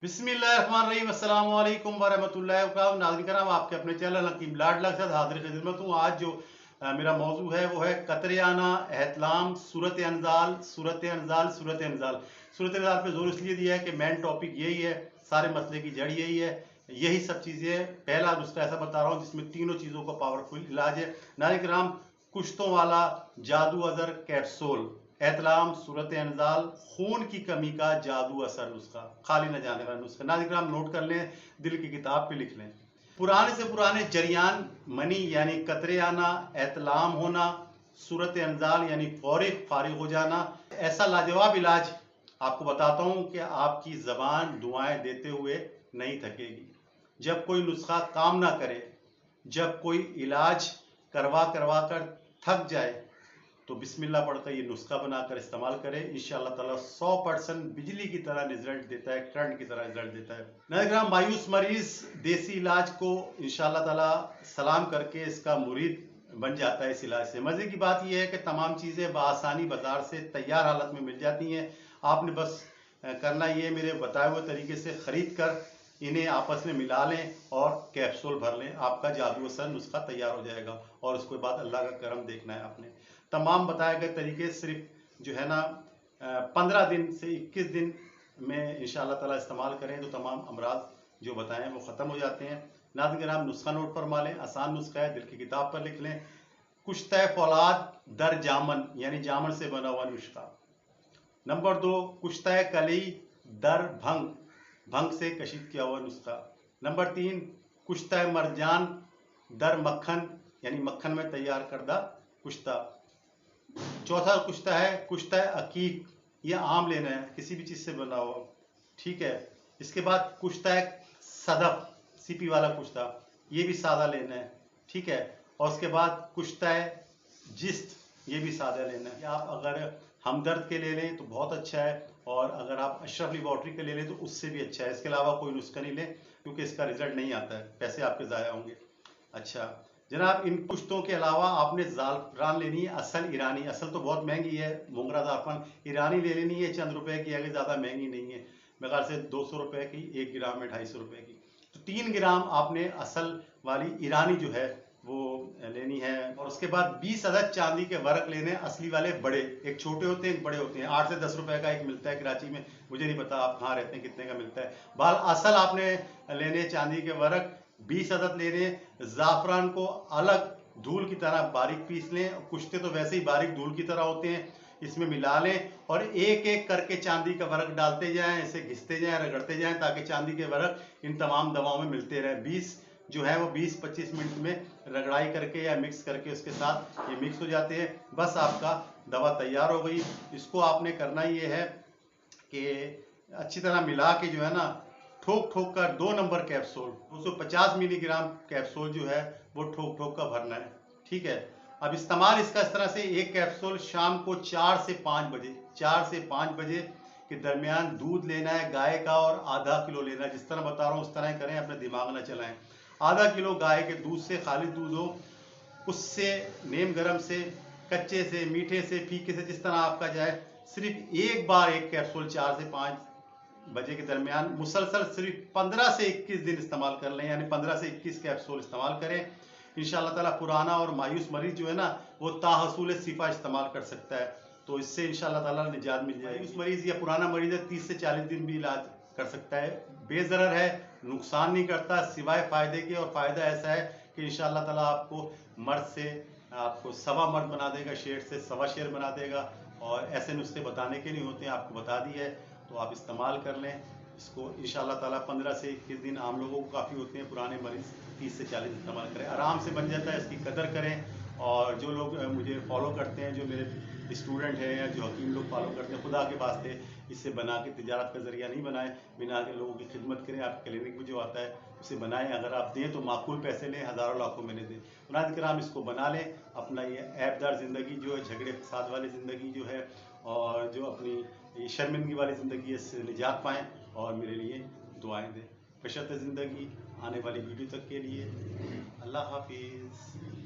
बिस्मिल्लाहिर्रहमानिर्रहीम अस्सलाम वालेकुम वरहमतुल्लाहि वबरकातुहू। नाज़रीन करम, आपके अपने चैनल हकीम लाडला के साथ हाजिर खिदमत हूँ। आज जो मेरा मौजू है वो है कतरियाना एहतलाम सूरत अनजाल सूरत अनजाल सूरत अनजाल। सूरत अनजाल पे जोर इसलिए दिया है कि मेन टॉपिक यही है, सारे मसले की जड़ यही है, यही सब चीज़ें। पहला नुस्खा ऐसा बता रहा हूँ जिसमें तीनों चीज़ों का पावरफुल इलाज है। नाज़रीन कराम, कुश्तों वाला जादू अजर कैप्सूल, एहतलाम सूरत अनजाल, खून की कमी का जादू असर नुस्खा, खाली न जाने वाला नुस्खा। नाज़रीन नोट कर लें, दिल की किताब पे लिख लें। पुराने से पुराने जरियान मनी यानी कतरे आना, एहतलाम होना, सूरत अनजाल यानी फारिग हो जाना, ऐसा लाजवाब इलाज आपको बताता हूँ कि आपकी ज़बान दुआएं देते हुए नहीं थकेगी। जब कोई नुस्खा काम ना करे, जब कोई इलाज करवा करवा कर थक जाए, तो बिस्मिल्लाह पढ़कर ये नुस्खा बनाकर इस्तेमाल करें। इंशाअल्लाह ताला 100% बिजली की तरह रिजल्ट देता है, करंट की तरह रिजल्ट देता है। नाज़रीन, मायूस मरीज देसी इलाज को इंशाअल्लाह ताला सलाम करके इसका मुरीद बन जाता है इस इलाज से। मज़े की बात यह है कि तमाम चीज़ें बआसानी बाजार से तैयार हालत में मिल जाती हैं। आपने बस करना ये, मेरे बताए हुए तरीके से ख़रीद कर इन्हें आपस में मिला लें और कैप्सूल भर लें। आपका जादू असर नुस्खा तैयार हो जाएगा और उसके बाद अल्लाह का करम देखना है आपने। तमाम बताए गए तरीके सिर्फ जो है ना 15 दिन से 21 दिन में इंशाअल्लाह ताला इस्तेमाल करें तो तमाम अमराज जो बताएं वो ख़त्म हो जाते हैं। नाज़रीन आप नुस्खा नोट फरमा लें, आसान नुस्खा है, दिल की किताब पर लिख लें। कुश्ते फौलाद दर जामन यानी जामन से बना हुआ नुस्खा। नंबर 2, कुश्ते कली दर भंग, भंग से कशीद किया हुआ नुस्खा। नंबर 3, कुश्ते मरजान दर मक्खन यानी मक्खन में तैयार करदा कुश्ता। चौथा कुश्ता है कुश्ता अकीक, ये आम लेना है, किसी भी चीज़ से बना हो, ठीक है। इसके बाद कुश्ता सदफ, सीपी वाला कुश्ता, ये भी सादा लेना है, ठीक है। और उसके बाद कुश्ता जिस्त, ये भी सादा लेना है। आप अगर हमदर्द के ले लें तो बहुत अच्छा है, और अगर आप अशरफ लेबॉर्ट्री के ले लें तो उससे भी अच्छा है। इसके अलावा कोई नुस्खा नहीं लें क्योंकि इसका रिजल्ट नहीं आता है, पैसे आपके ज़ाया होंगे। अच्छा जनाब, इन कुश्तों के अलावा आपने ज़ाफ़रान लेनी है, असल ईरानी। असल तो बहुत महंगी है, मोगरा ज़ाफ़रान। ईरानी ले लेनी है, चंद रुपए की है, ज़्यादा महंगी नहीं है, मेरे ख्याल से 200 रुपए की 1 ग्राम है, 250 रुपए की। तो 3 ग्राम आपने असल वाली ईरानी जो है वो लेनी है। और उसके बाद 20 अदद चांदी के वर्क लेने, असली वाले बड़े, एक छोटे होते हैं एक बड़े होते हैं। 8 से 10 रुपए का एक मिलता है कराची में, मुझे नहीं पता आप कहाँ रहते हैं कितने का मिलता है। बाल असल आपने लेने चांदी के वर्क 20 अदद लेने। ज़ाफ़रान को अलग धूल की तरह बारीक पीस लें, कुश्ते तो वैसे ही बारीक धूल की तरह होते हैं, इसमें मिला लें और एक एक करके चांदी का वर्क डालते जाएं, इसे घिसते जाएं, रगड़ते जाएं ताकि चांदी के वर्क इन तमाम दवाओं में मिलते रहें। 20 जो है वो 20-25 मिनट में रगड़ाई करके या मिक्स करके उसके साथ ये मिक्स हो जाते हैं। बस आपका दवा तैयार हो गई। इसको आपने करना ये है कि अच्छी तरह मिला के जो है ना, ठोक ठोक कर 2 नंबर कैप्सूल 250 मिलीग्राम कैप्सूल जो है वो ठोक ठोक कर भरना है, ठीक है। अब इस्तेमाल इसका इस तरह से, एक कैप्सूल शाम को 4 से 5 बजे, 4 से 5 बजे के दरमियान दूध लेना है गाय का, और आधा किलो लेना है। जिस तरह बता रहा हूँ उस तरह करें, अपने दिमाग ना चलाएं। आधा किलो गाय के दूध से, खालिद दूध हो, उससे नीम गरम से, कच्चे से, मीठे से, फीके से, जिस तरह आपका जाए, सिर्फ एक बार एक कैप्सूल 4 से 5 बजे के दरमियान मुसलसल सिर्फ 15 से 21 दिन इस्तेमाल कर लें, यानी 15 से 21 कैप्सूल इस्तेमाल करें। इंशाअल्लाह ताला पुराना और मायूस मरीज जो है ना वो ताहसूल सिफा इस्तेमाल कर सकता है, तो इससे इंशाअल्लाह ताला निजात मिल जाएगी। मायूस मरीज या पुराना मरीज है 30 से 40 दिन भी इलाज कर सकता है, बेज़रर है, नुकसान नहीं करता सिवाय फ़ायदे के। और फ़ायदा ऐसा है कि इंशाअल्लाह ताला आपको मर्द से आपको सवा मर्द बना देगा, शेर से सवा शेर बना देगा। और ऐसे नुस्खे बताने के नहीं होते हैं, आपको बता दी है, तो आप इस्तेमाल कर लें इसको। इंशाअल्लाह ताला 15 से 21 दिन आम लोगों को काफ़ी होते हैं, पुराने मरीज 30 से 40 इस्तेमाल करें, आराम से बन जाता है। इसकी कदर करें। और जो लोग मुझे फॉलो करते हैं, जो मेरे स्टूडेंट हैं या जो हकीम लोग फॉलो करते हैं, खुदा के वास्ते इससे बना के तिजारत का ज़रिया नहीं बनाएं, बना के लोगों की खिदमत करें। आपके क्लिनिक में जो आता है उसे बनाएं, अगर आप दें तो माकूल पैसे लें, हज़ारों लाखों में दें। मुनाज़ कराम, इसको बना लें, अपना ये ऐबदार ज़िंदगी जो है, झगड़े फसाद वाली ज़िंदगी जो है, और जो अपनी ये शर्मिंदगी वाली ज़िंदगी है, इससे निजात पाएँ और मेरे लिए दुआएं दें। बशर्ते ज़िंदगी। आने वाली वीडियो तक के लिए अल्लाह हाफिज़।